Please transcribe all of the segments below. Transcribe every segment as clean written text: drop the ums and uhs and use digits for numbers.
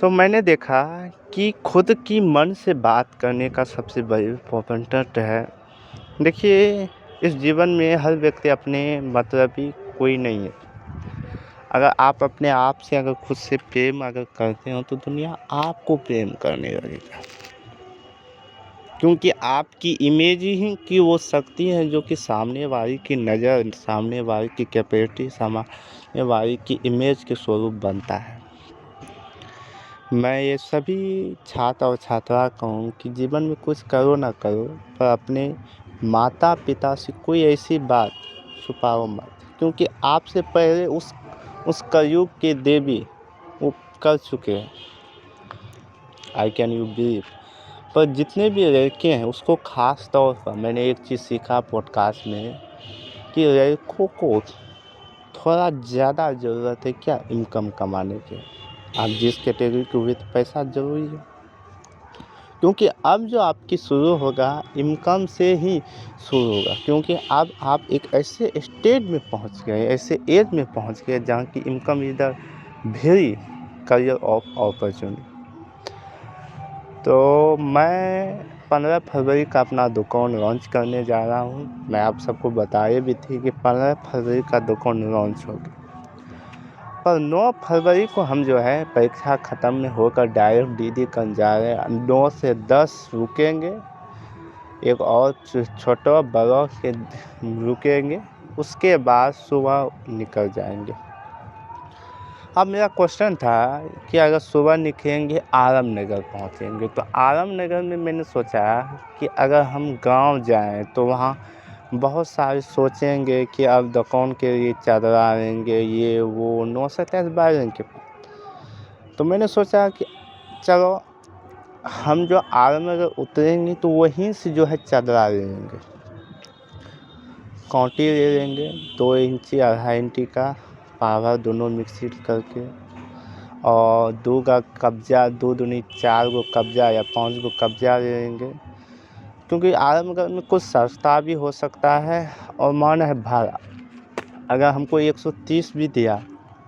तो मैंने देखा कि खुद की मन से बात करने का सबसे बड़ी इम्पोर्टेंट है। देखिए, इस जीवन में हर व्यक्ति अपने मतलबी कोई नहीं है। अगर आप अपने आप से अगर खुद से प्रेम अगर करते हो तो दुनिया आपको प्रेम करने लगेगा। क्योंकि आपकी इमेज ही की वो शक्ति है जो कि सामने वाले की नज़र, सामने वाले की कैपेसिटी, सामने वाले की इमेज के स्वरूप बनता है। मैं ये सभी छात्र और छात्रा कहूँ कि जीवन में कुछ करो ना करो, पर अपने माता पिता से कोई ऐसी बात छुपाओ मत, क्योंकि आपसे पहले उस कलयुग के देवी वो कर चुके हैं। आई कैन यू बिलीव। पर जितने भी लड़के हैं उसको ख़ास तौर पर मैंने एक चीज़ सीखा पॉडकास्ट में कि लड़कों को थोड़ा ज़्यादा ज़रूरत है क्या इनकम कमाने की। आप जिस कैटेगरी के हुए तो पैसा ज़रूरी है, क्योंकि अब जो आपकी शुरू होगा इनकम से ही शुरू होगा। क्योंकि अब आप एक ऐसे स्टेज में पहुंच गए, ऐसे एज में पहुंच गए जहां की income is the very career of opportunity. तो मैं 15 फरवरी का अपना दुकान लॉन्च करने जा रहा हूं। मैं आप सबको बताए भी थी कि 15 फरवरी का दुकान लॉन्च होगी, पर 9 फरवरी को हम जो है परीक्षा ख़त्म में होकर डायरेक्ट दीदी करने जा रहे हैं। 9 से 10 रुकेंगे, एक और छोटा बड़ा के रुकेंगे, उसके बाद सुबह निकल जाएंगे। अब मेरा क्वेश्चन था कि अगर सुबह निकलेंगे आलमनगर पहुंचेंगे, तो आलमनगर में मैंने सोचा कि अगर हम गांव जाएं तो वहां बहुत सारे सोचेंगे कि अब दुकान के लिए चादरा लेंगे, ये वो 927 के पास। तो मैंने सोचा कि चलो हम जो आलमनगर उतरेंगे तो वहीं से जो है चादरा ले लेंगे, कांटी ले लेंगे 2 इंची 2.5 इंची का पावर दोनों मिक्स करके, और 2 का कब्जा, 2 दूनी 4 गो कब्जा या 5 गो कब्जा ले लेंगे। क्योंकि आलमनगर में कुछ सस्ता भी हो सकता है और मान है भाड़ा। अगर हमको 130 भी दिया,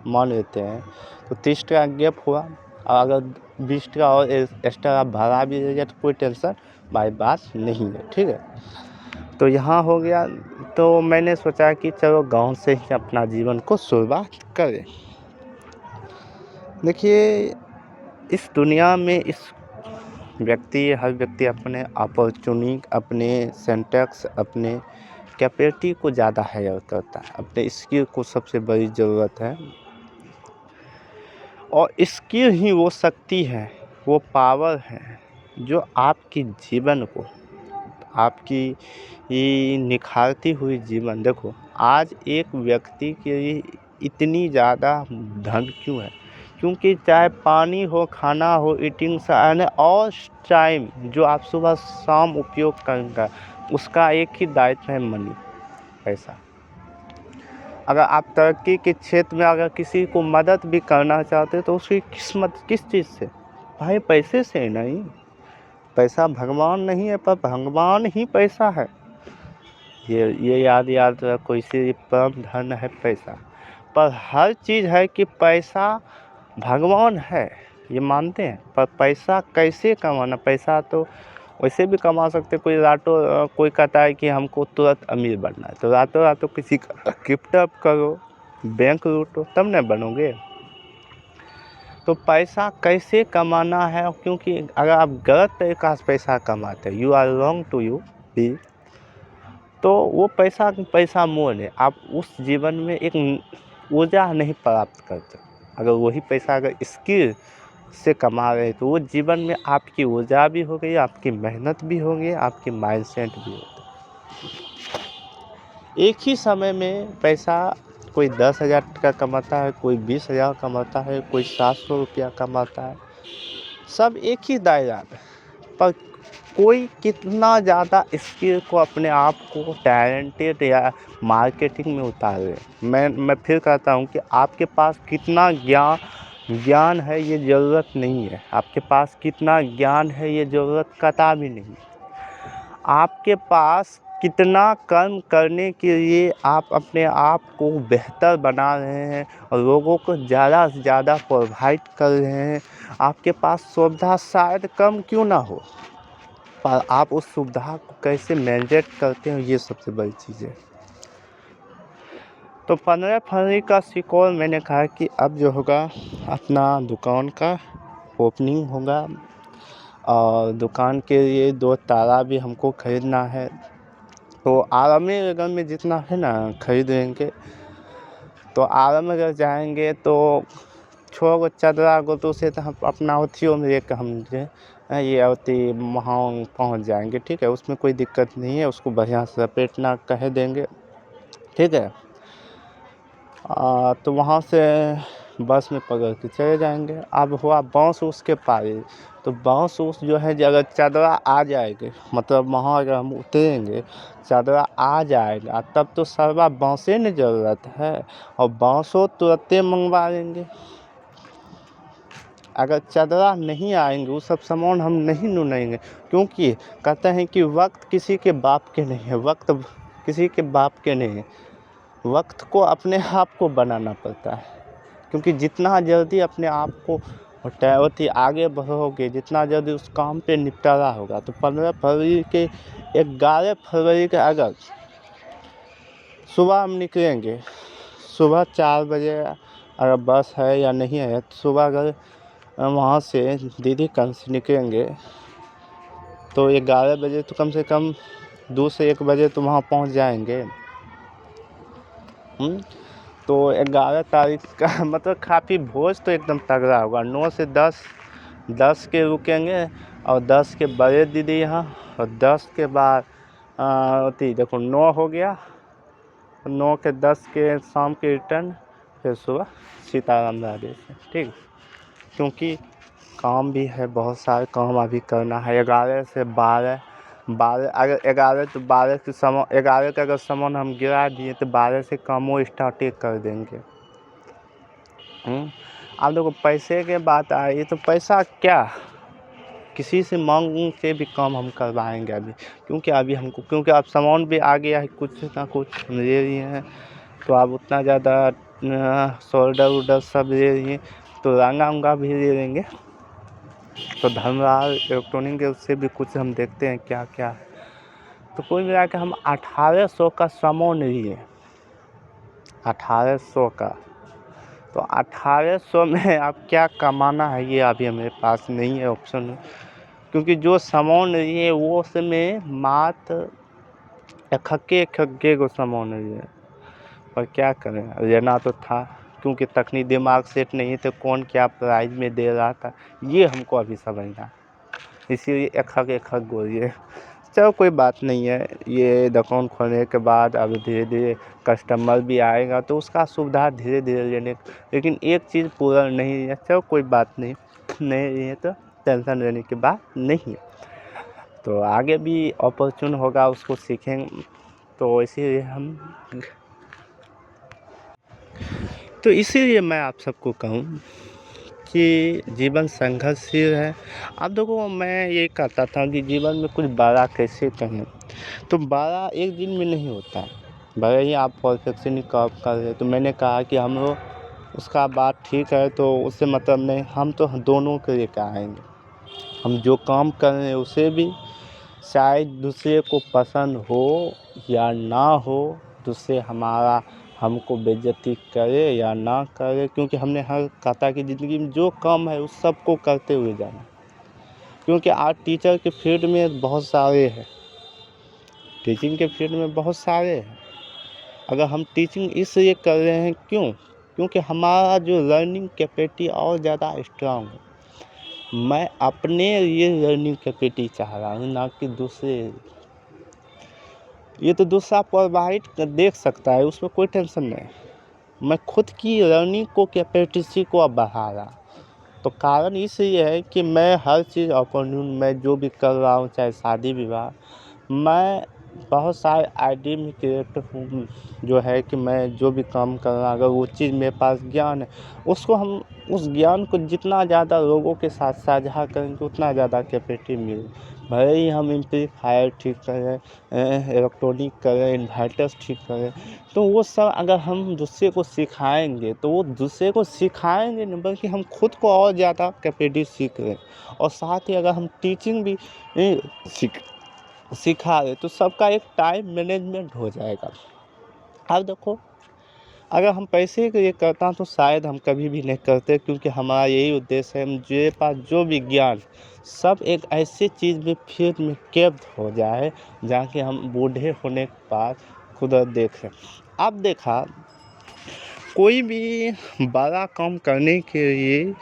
मान लेते हैं, तो 30 का गैप हुआ, और अगर 20 का और एक्स्ट्रा भाड़ा भी दे दिया तो कोई टेंशन भाई बात नहीं है, ठीक है। तो यहाँ हो गया। तो मैंने सोचा कि चलो गांव से ही अपना जीवन को शुरुआत करें। देखिए, इस दुनिया में हर व्यक्ति अपने अपॉर्चुनिटी, अपने सिंटैक्स, अपने कैपेसिटी को ज़्यादा हायर करता है, अपने स्किल को सबसे बड़ी ज़रूरत है। और स्किल ही वो शक्ति है, वो पावर है जो आपकी जीवन को, आपकी ये निखारती हुई जीवन। देखो, आज एक व्यक्ति के लिए इतनी ज़्यादा धन क्यों है? क्योंकि चाहे पानी हो, खाना हो, ईटिंग से और टाइम जो आप सुबह शाम उपयोग करेंगे, उसका एक ही दायित्व है मनी, पैसा। अगर आप तरक्की के क्षेत्र में अगर किसी को मदद भी करना चाहते तो उसकी किस्मत किस चीज़ से? भाई पैसे से नहीं। पैसा भगवान नहीं है, पर भगवान ही पैसा है। ये याद रखो, इसी परम धन है पैसा। पर हर चीज़ है कि पैसा भगवान है, ये मानते हैं। पर पैसा कैसे कमाना? पैसा तो वैसे भी कमा सकते। कोई कहता है कि हमको तुरंत अमीर बनना है, तो रातों किसी का गिफ्ट अप करो, बैंक लूटो, तब न बनोगे। तो पैसा कैसे कमाना है? क्योंकि अगर आप गलत तरीक़ा से पैसा कमाते हैं, you are wrong to you be, तो वो पैसा मोल है। आप उस जीवन में एक ऊर्जा नहीं प्राप्त करते। अगर वही पैसा अगर स्किल से कमा रहे हैं तो वो जीवन में आपकी ऊर्जा भी हो गई, आपकी मेहनत भी होगी, आपकी माइंडसेट भी होगी। एक ही समय में पैसा कोई 10,000 का कमाता है, कोई 20,000 कमाता है, कोई 700 रुपया कमाता है, सब एक ही दायरा में। पर कोई कितना ज़्यादा स्किल को, अपने आप को टैलेंटेड या मार्केटिंग में उतारे। मैं फिर कहता हूँ कि आपके पास कितना ज्ञान है ये ज़रूरत नहीं है। आपके पास कितना ज्ञान है ये ज़रूरत कतई भी नहीं। आपके पास कितना कर्म करने के लिए आप अपने आप को बेहतर बना रहे हैं और लोगों को ज़्यादा से ज़्यादा प्रोवाइड कर रहे हैं। आपके पास सुविधा शायद कम क्यों ना हो, पर आप उस सुविधा को कैसे मैनेज करते हैं, ये सबसे बड़ी चीज़ है। तो 15 फरवरी का सिक्योर मैंने कहा कि अब जो होगा अपना दुकान का ओपनिंग होगा और दुकान के लिए 2 ताला भी हमको खरीदना है। तो आलमनगर में जितना है ना खरीदेंगे, तो आलमनगर जाएंगे तो 6 गो चदरा गो तो उसे तो हम अपना अथियों में लेकर हम जो ये अति वहाँ पहुँच जाएंगे, ठीक है। उसमें कोई दिक्कत नहीं है, उसको बढ़िया से लपेटना कह देंगे, ठीक है। तो वहाँ से बस में पकड़ के चले जाएंगे। अब हुआ बांस उसके पारी, तो बांस उस जो है अगर चदरा आ जाएंगे, मतलब वहाँ अगर हम उतरेंगे चदरा आ जाएगा तब तो सर्वा बांसे न ज़रूरत है, और बांसो तुरंते मंगवा लेंगे। अगर चदरा नहीं आएंगे वो सब सामान हम नहीं ढूंढेंगे, क्योंकि कहते हैं कि वक्त किसी के बाप के नहीं है, वक्त किसी के बाप के नहीं है, वक्त को अपने आप को बनाना पड़ता है। क्योंकि जितना जल्दी अपने आप को होती आगे बढ़ोगे, जितना जल्दी उस काम पे निपटारा होगा। तो 15 फरवरी के 11 फरवरी के अगर सुबह हम निकलेंगे, सुबह 4 बजे अगर बस है या नहीं है, तो सुबह अगर वहाँ से दीदी कल से निकलेंगे तो 11 बजे तो कम से कम 2 से 1 बजे तो वहाँ पहुँच जाएंगे। तो 11 तारीख का मतलब काफ़ी भोज तो एकदम तगड़ा होगा। 9 से 10 के रुकेंगे और 10 के बड़े दीदी यहाँ, और 10 के बाद देखो 9 हो गया, 9 के 10 के शाम के रिटर्न, फिर सुबह सीताराम महादेव से, ठीक। क्योंकि काम भी है, बहुत सारे काम अभी करना है। 11 से 12 अगर 11 तो 12 के सामान, 11 का अगर सामान हम गिरा दिए तो 12 से कामों स्टार्ट कर देंगे। आप देखो पैसे के बात आई तो पैसा क्या, किसी से मांग के भी काम हम करवाएंगे अभी, क्योंकि अभी हमको, क्योंकि अब सामान भी आ गया है, कुछ ना कुछ हम ले रही हैं, तो आप उतना ज़्यादा शोल्डर सब ले रही हैं, तो रंगा उंगा भी ले लेंगे। तो धर्मराज इलेक्ट्रॉनिक के उससे भी कुछ हम देखते हैं क्या क्या है। तो कुल मिला के हम 1800 का सामान लिए, 1800 का। तो 1800 में अब क्या कमाना है ये अभी हमारे पास नहीं है ऑप्शन, क्योंकि जो सामान लिए वो उसमें मात्र एक को सामान लिए, पर क्या करें, लेना तो था, क्योंकि तकनीक दिमाग सेट नहीं थे कौन क्या प्राइस में दे रहा था ये हमको अभी समझना, इसीलिए एक गोली है। चलो कोई बात नहीं है, ये दुकान खोलने के बाद अब धीरे धीरे कस्टमर भी आएगा तो उसका सुविधा धीरे धीरे लेने, लेकिन एक चीज़ पूरा नहीं है। चलो कोई बात नहीं, नहीं है तो टेंशन लेने की बात नहीं है, तो आगे भी अपॉर्चुन होगा, उसको सीखेंगे। तो इसीलिए मैं आप सबको कहूँ कि जीवन संघर्षशील है। अब देखो मैं ये कहता था कि जीवन में कुछ बड़ा कैसे करें, तो बड़ा एक दिन में नहीं होता है, भले ही आप परफेक्शन काम कर रहे, तो मैंने कहा कि हम लोग उसका बात ठीक है, तो उससे मतलब नहीं, हम तो दोनों के लिए आएंगे, हम जो काम कर रहे हैं उसे भी शायद दूसरे को पसंद हो या ना हो, दूसरे हमको बेइज्जती करे या ना करे, क्योंकि हमने हर कहता कि ज़िंदगी में जो काम है उस सबको करते हुए जाना, क्योंकि आज टीचर के फील्ड में बहुत सारे हैं, टीचिंग के फील्ड में बहुत सारे हैं। अगर हम टीचिंग इसलिए कर रहे हैं क्योंकि हमारा जो लर्निंग कैपेसिटी और ज़्यादा स्ट्रांग है। मैं अपने लिए लर्निंग कैपेसिटी चाह रहा हूँ, ना कि दूसरे। ये तो दूसरा प्रोवाइड देख सकता है, उसमें कोई टेंशन नहीं। मैं खुद की लर्निंग को कैपेसिटी को अब बढ़ा रहा, तो कारण इसलिए है कि मैं हर चीज़ अपॉर्चुन, मैं जो भी कर रहा हूँ, चाहे शादी विवाह, मैं बहुत सारे आइडिया में क्रिएट हूँ, जो है कि मैं जो भी काम कर रहा, अगर वो चीज़ मेरे पास ज्ञान है, उसको हम उस ज्ञान को जितना ज़्यादा लोगों के साथ साझा करेंगे उतना ज़्यादा कैपेसिटी भले ही हम एम्पलीफायर ठीक करें, इलेक्ट्रॉनिक करें, इन्वर्टर्स ठीक करें, तो वो सब अगर हम दूसरे को सिखाएंगे तो वो दूसरे को सिखाएंगे नहीं, बल्कि हम खुद को और ज़्यादा कैपेबिलिटी सीख रहे हैं। और साथ ही अगर हम टीचिंग भी सीख सिखा रहे तो सबका एक टाइम मैनेजमेंट हो जाएगा। अब देखो, अगर हम पैसे के लिए करता तो शायद हम कभी भी नहीं करते, क्योंकि हमारा यही उद्देश्य है मेरे पास जो विज्ञान सब एक ऐसी चीज़ में फिर में कैद हो जाए जहाँ कि हम बूढ़े होने के बाद खुद देखें। अब देखा, कोई भी बड़ा काम करने के लिए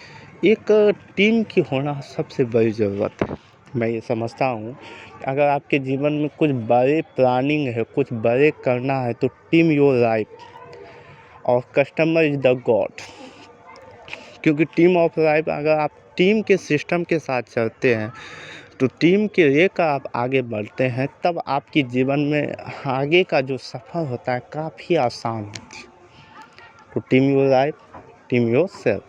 एक टीम की होना सबसे बड़ी ज़रूरत है। मैं ये समझता हूँ कि अगर आपके जीवन में कुछ बड़े प्लानिंग है, कुछ बड़े करना है, तो टीम योर लाइफ और कस्टमर इज़ द गॉड। क्योंकि टीम ऑफ लाइफ, अगर आप टीम के सिस्टम के साथ चलते हैं तो टीम के लेकर आप आगे बढ़ते हैं, तब आपकी जीवन में आगे का जो सफ़र होता है काफ़ी आसान होती है। तो team your life, team your self.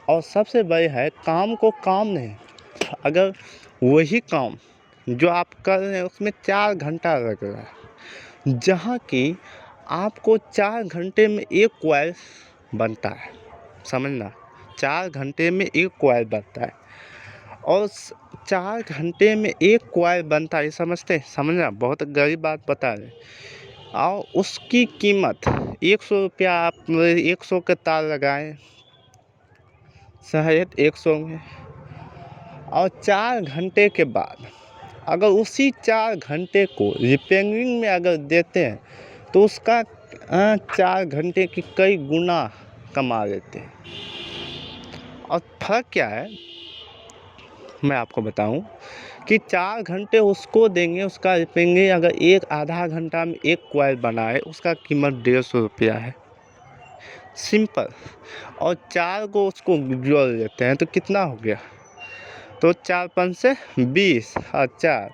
और सबसे बड़ी है, काम को काम नहीं, अगर वही काम जो आप कर रहे हैं उसमें 4 घंटा लग रहा है, जहाँ कि आपको 4 घंटे में एक कॉइल बनता है, समझना, 4 घंटे में एक कॉइल बनता है, और 4 घंटे में एक कॉइल बनता है, समझते समझना, बहुत गरीब बात बता रहे। और उसकी कीमत 100 रुपया, आप 100 के तार लगाएं, शायद 100 में, और 4 घंटे के बाद अगर उसी 4 घंटे को रिपेयरिंग में अगर देते हैं तो उसका 4 घंटे की कई गुना कमा लेते हैं। और फर्क क्या है, मैं आपको बताऊं कि 4 घंटे उसको देंगे, उसका रिपेयरिंग अगर एक आधा घंटा में एक कॉइल बनाए, उसका कीमत 150 रुपया है, सिंपल। और 4 को उसको जोड़ लेते हैं तो कितना हो गया, तो 4 5 से 20 और 4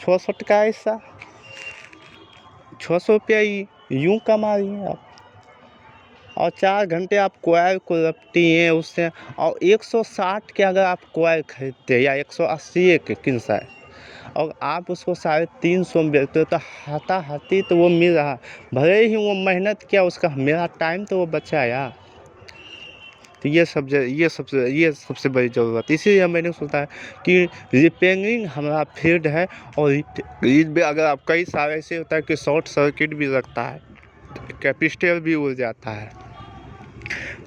600 का हिस्सा, 600 रुपया यूँ कमा रही हैं आप। और 4 घंटे आप कॉइल को रखती हैं उससे, और 160 के अगर आप कॉइल खरीदते हैं या 180 के किनसा है, और आप उसको 350 में बेचते हो, तो हाथा-हाथी तो वो मिल रहा, भले ही वो मेहनत किया, उसका मेरा टाइम तो वो बचा यार। तो ये सबसे बड़ी ज़रूरत, इसीलिए मैंने सोचा है कि रिपेयरिंग हमारा फील्ड है। और इसमें अगर आप कई सारे ऐसे होता है कि शॉर्ट सर्किट भी लगता है, कैपेसिटर भी उड़ जाता है,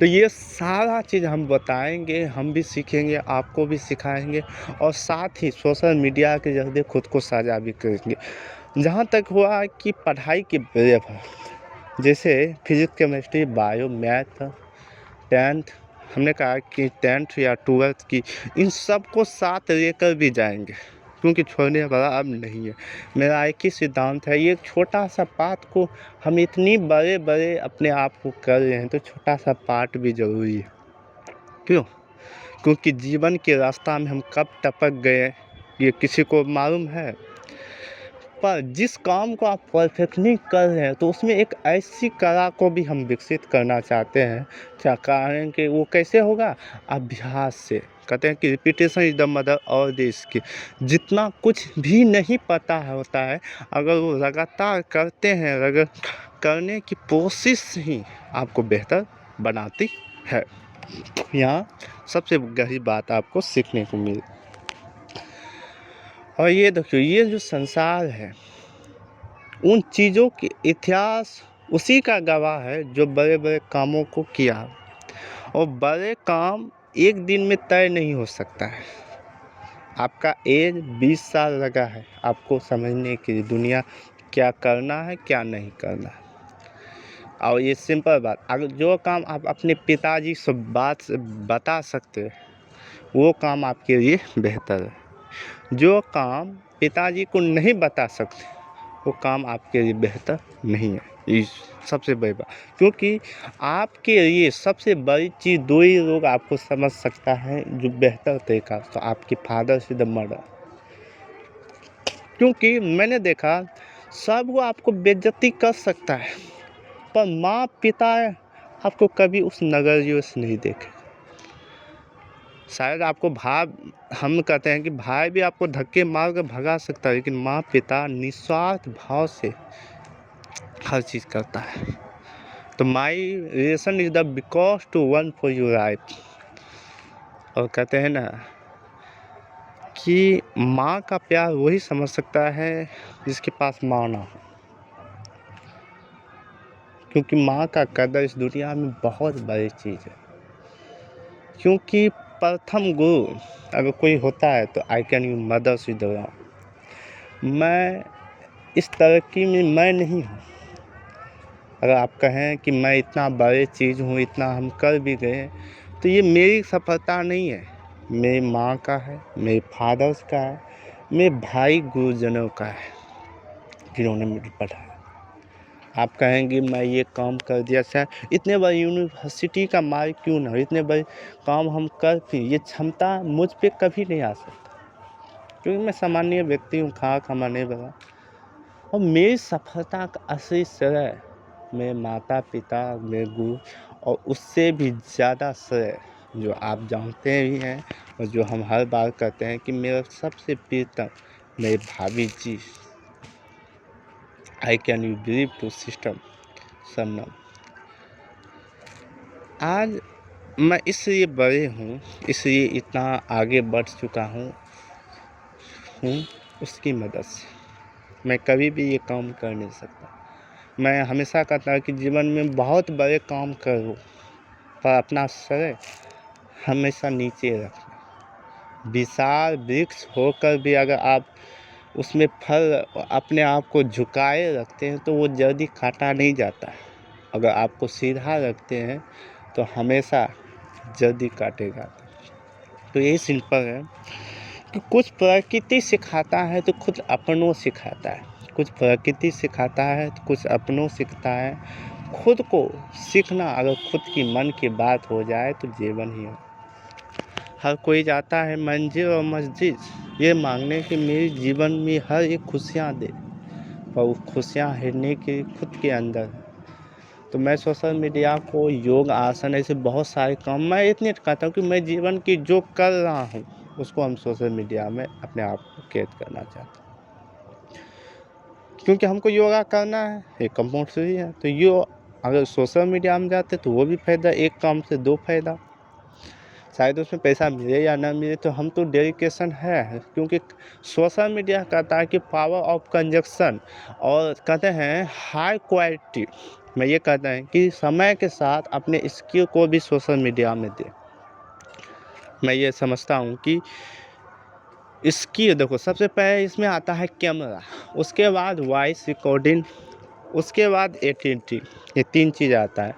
तो ये सारा चीज़ हम बताएंगे, हम भी सीखेंगे, आपको भी सिखाएंगे, और साथ ही सोशल मीडिया के जरिए खुद को साझा भी करेंगे। जहाँ तक हुआ कि पढ़ाई की पर, जैसे physics, chemistry, bio, math, 10th, हमने कहा कि 10th या 12th की, इन सब को साथ लेकर भी जाएंगे, क्योंकि छोड़ने वाला अब नहीं है। मेरा एक ही सिद्धांत है, ये छोटा सा बात को हम इतनी बड़े बड़े अपने आप को कर रहे हैं, तो छोटा सा पार्ट भी ज़रूरी है। क्यों? क्योंकि जीवन के रास्ता में हम कब टपक गए ये किसी को मालूम है। पर जिस काम को आप परफेक्टली कर रहे हैं, तो उसमें एक ऐसी कला को भी हम विकसित करना चाहते हैं, क्या कारण कि वो कैसे होगा, अभ्यास से। कहते हैं कि रिपीटेशन इज द मदर और द स्किल। जितना कुछ भी नहीं पता होता है, अगर वो लगातार करते हैं, अगर करने की कोशिश ही आपको बेहतर बनाती है। यहाँ सबसे गहरी बात आपको सीखने को मिली। और ये देखिए, ये जो संसार है, उन चीज़ों के इतिहास उसी का गवाह है जो बड़े बड़े कामों को किया। और बड़े काम एक दिन में तय नहीं हो सकता है। आपका एज 20 साल लगा है आपको समझने के लिए दुनिया क्या करना है, क्या नहीं करना है। और ये सिंपल बात, अगर जो काम आप अपने पिताजी से बता सकते हैं, वो काम आपके लिए बेहतर है। जो काम पिताजी को नहीं बता सकते, वो काम आपके लिए बेहतर नहीं है। इस सबसे बड़ी बात, क्योंकि आपके लिए सबसे बड़ी चीज़ 2 ही लोग आपको समझ सकता है जो बेहतर तरीका, तो आपके फादर से द मदर। क्योंकि मैंने देखा, सब वो आपको बेइज्जती कर सकता है, पर माँ पिता आपको कभी उस नज़रिए से नहीं देखे। शायद आपको हम कहते हैं कि भाई भी आपको धक्के मार कर भगा सकता है, लेकिन माँ पिता निस्वार्थ भाव से हर चीज़ करता है। तो my relation is the because to one for you life. और कहते हैं ना कि माँ का प्यार वही समझ सकता है जिसके पास माँ ना हो, क्योंकि माँ का कदर इस दुनिया में बहुत बड़ी चीज़ है। क्योंकि प्रथम गुरु अगर कोई होता है तो I can you mothers with the. मैं इस तरक्की में मैं नहीं हूँ। अगर आप कहें कि मैं इतना बड़े चीज़ हूँ, इतना हम कर भी गए, तो ये मेरी सफलता नहीं है, मेरी माँ का है, मेरे फादर्स का है, मेरे भाई गुरुजनों का है जिन्होंने मुझे पढ़ाया। आप कहेंगे मैं ये काम कर दिया, शायद इतने बड़ी यूनिवर्सिटी का मालिक क्यों ना हो, इतने बड़े काम हम कर भी, ये क्षमता मुझ पे कभी नहीं आ सकता, क्योंकि मैं सामान्य व्यक्ति हूँ, खा खाने वाला। और मेरी सफलता का असली श्रेय मेरे माता पिता, मेरे गुरु, और उससे भी ज़्यादा श्रेय जो आप जानते भी हैं और जो हम हर बार कहते हैं कि मेरा सबसे प्रियतम मेरे भाभी जी। I can you believe to system सनम। आज मैं इसलिए बड़े हूँ, इसलिए इतना आगे बढ़ चुका हूँ उसकी मदद से। मैं कभी भी ये काम कर नहीं सकता। मैं हमेशा कहता हूँ कि जीवन में बहुत बड़े काम करो, पर अपना सर हमेशा नीचे रखना। विशाल वृक्ष होकर भी अगर आप उसमें फल अपने आप को झुकाए रखते हैं तो वो जल्दी काटा नहीं जाता है। अगर आपको सीधा रखते हैं तो हमेशा जल्दी काटेगा। तो यही सिंपल है कि कुछ प्रकृति सिखाता है तो खुद अपनों सिखाता है, कुछ प्रकृति सिखाता है तो कुछ अपनों सीखता है। खुद को सीखना अगर खुद की मन की बात हो जाए तो जीवन ही हो। हर कोई जाता है मंजिल और मस्जिद ये मांगने कि मेरे जीवन में हर एक खुशियाँ दे, पर वो खुशियाँ हेरने के खुद के अंदर है। तो मैं सोशल मीडिया को योग आसन ऐसे बहुत सारे काम मैं इतने कहता हूँ कि मैं जीवन की जो कर रहा हूँ उसको हम सोशल मीडिया में अपने आप को कैद करना चाहते हैं, क्योंकि हमको योगा करना है, ये कंपल्सरी है। तो यो अगर सोशल मीडिया में जाते तो वो भी फ़ायदा, एक काम से दो फायदा। शायद उसमें पैसा मिले या ना मिले, तो हम तो डेडिकेशन है, क्योंकि सोशल मीडिया कहता है कि पावर ऑफ कंजक्शन, और कहते हैं हाई क्वालिटी। मैं ये कहता है कि समय के साथ अपने स्किल को भी सोशल मीडिया में दे। मैं ये समझता हूँ कि स्किल देखो, सबसे पहले इसमें आता है कैमरा, उसके बाद वॉइस रिकॉर्डिंग, उसके बाद एडिटिंग, ये 3 चीज़ आता है।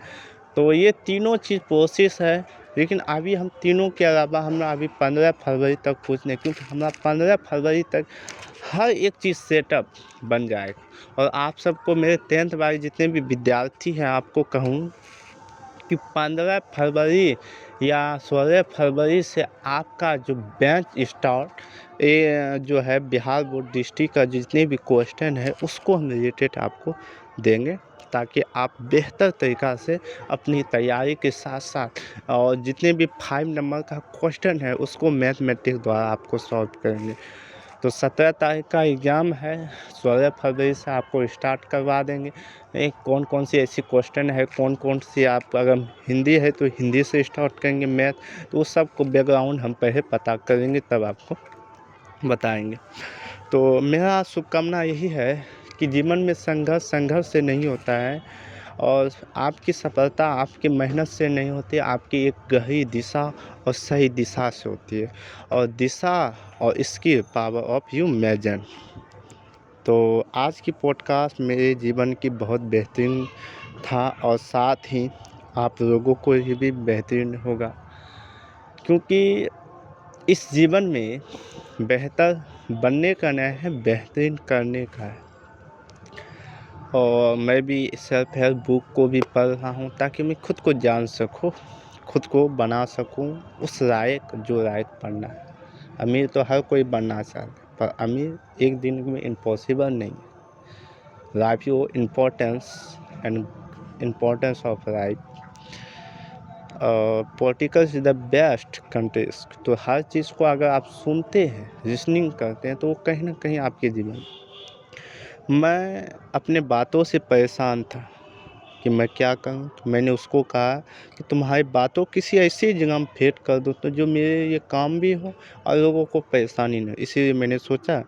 तो ये तीनों चीज़ प्रोसेस है, लेकिन अभी हम तीनों के अलावा हमरा अभी 15 फरवरी तक कुछ नहीं, क्योंकि हमरा 15 फरवरी तक हर एक चीज़ सेटअप बन जाएगा। और आप सबको मेरे 10th वाले जितने भी विद्यार्थी हैं आपको कहूँ कि 15 फरवरी या 16 फरवरी से आपका जो बैच स्टार्ट ये जो है बिहार बोर्ड डिस्ट्रिक्ट का जितने भी क्वेश्चन है उसको हम रिलेटेड आपको देंगे, ताकि आप बेहतर तरीक़ा से अपनी तैयारी के साथ साथ और जितने भी 5 नंबर का क्वेश्चन है उसको मैथमेटिक्स द्वारा आपको सॉल्व करेंगे। तो 17 तारीख का एग्ज़ाम है, 16 फरवरी से आपको स्टार्ट करवा देंगे। कौन कौन सी ऐसी क्वेश्चन है, कौन कौन सी आप अगर हिंदी है तो हिंदी से स्टार्ट करेंगे मैथ, तो उस सब को बैकग्राउंड हम पहले पता करेंगे तब आपको बताएंगे। तो मेरा शुभकामना यही है कि जीवन में संघर्ष से नहीं होता है, और आपकी सफलता आपकी मेहनत से नहीं होती, आपकी एक गहरी दिशा और सही दिशा से होती है, और दिशा और इसकी पावर ऑफ यू इमेजिन। तो आज की पॉडकास्ट मेरे जीवन की बहुत बेहतरीन था, और साथ ही आप लोगों को भी बेहतरीन होगा, क्योंकि इस जीवन में बेहतर बनने का नहीं है, बेहतरीन करने का है। और मैं भी सेल्फ हेल्प बुक को भी पढ़ रहा हूँ ताकि मैं खुद को जान सकूँ, खुद को बना सकूँ उस लायक जो लायक बनना है। अमीर तो हर कोई बनना चाहता है, पर अमीर एक दिन में इम्पॉसिबल नहीं है। Life yo importance and importance of life politicals is the best contest. तो हर चीज़ को अगर आप सुनते हैं, रीज़निंग करते हैं, तो वो कहीं न कहीं आपके जीवन। मैं अपने बातों से परेशान था कि मैं क्या करूँ? तो मैंने उसको कहा कि तुम्हारी बातों किसी ऐसी जगह में फिट कर दो तो जो मेरे लिए काम भी हो और लोगों को परेशानी ना हो। इसीलिए मैंने सोचा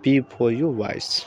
पी फॉर यू वॉइस।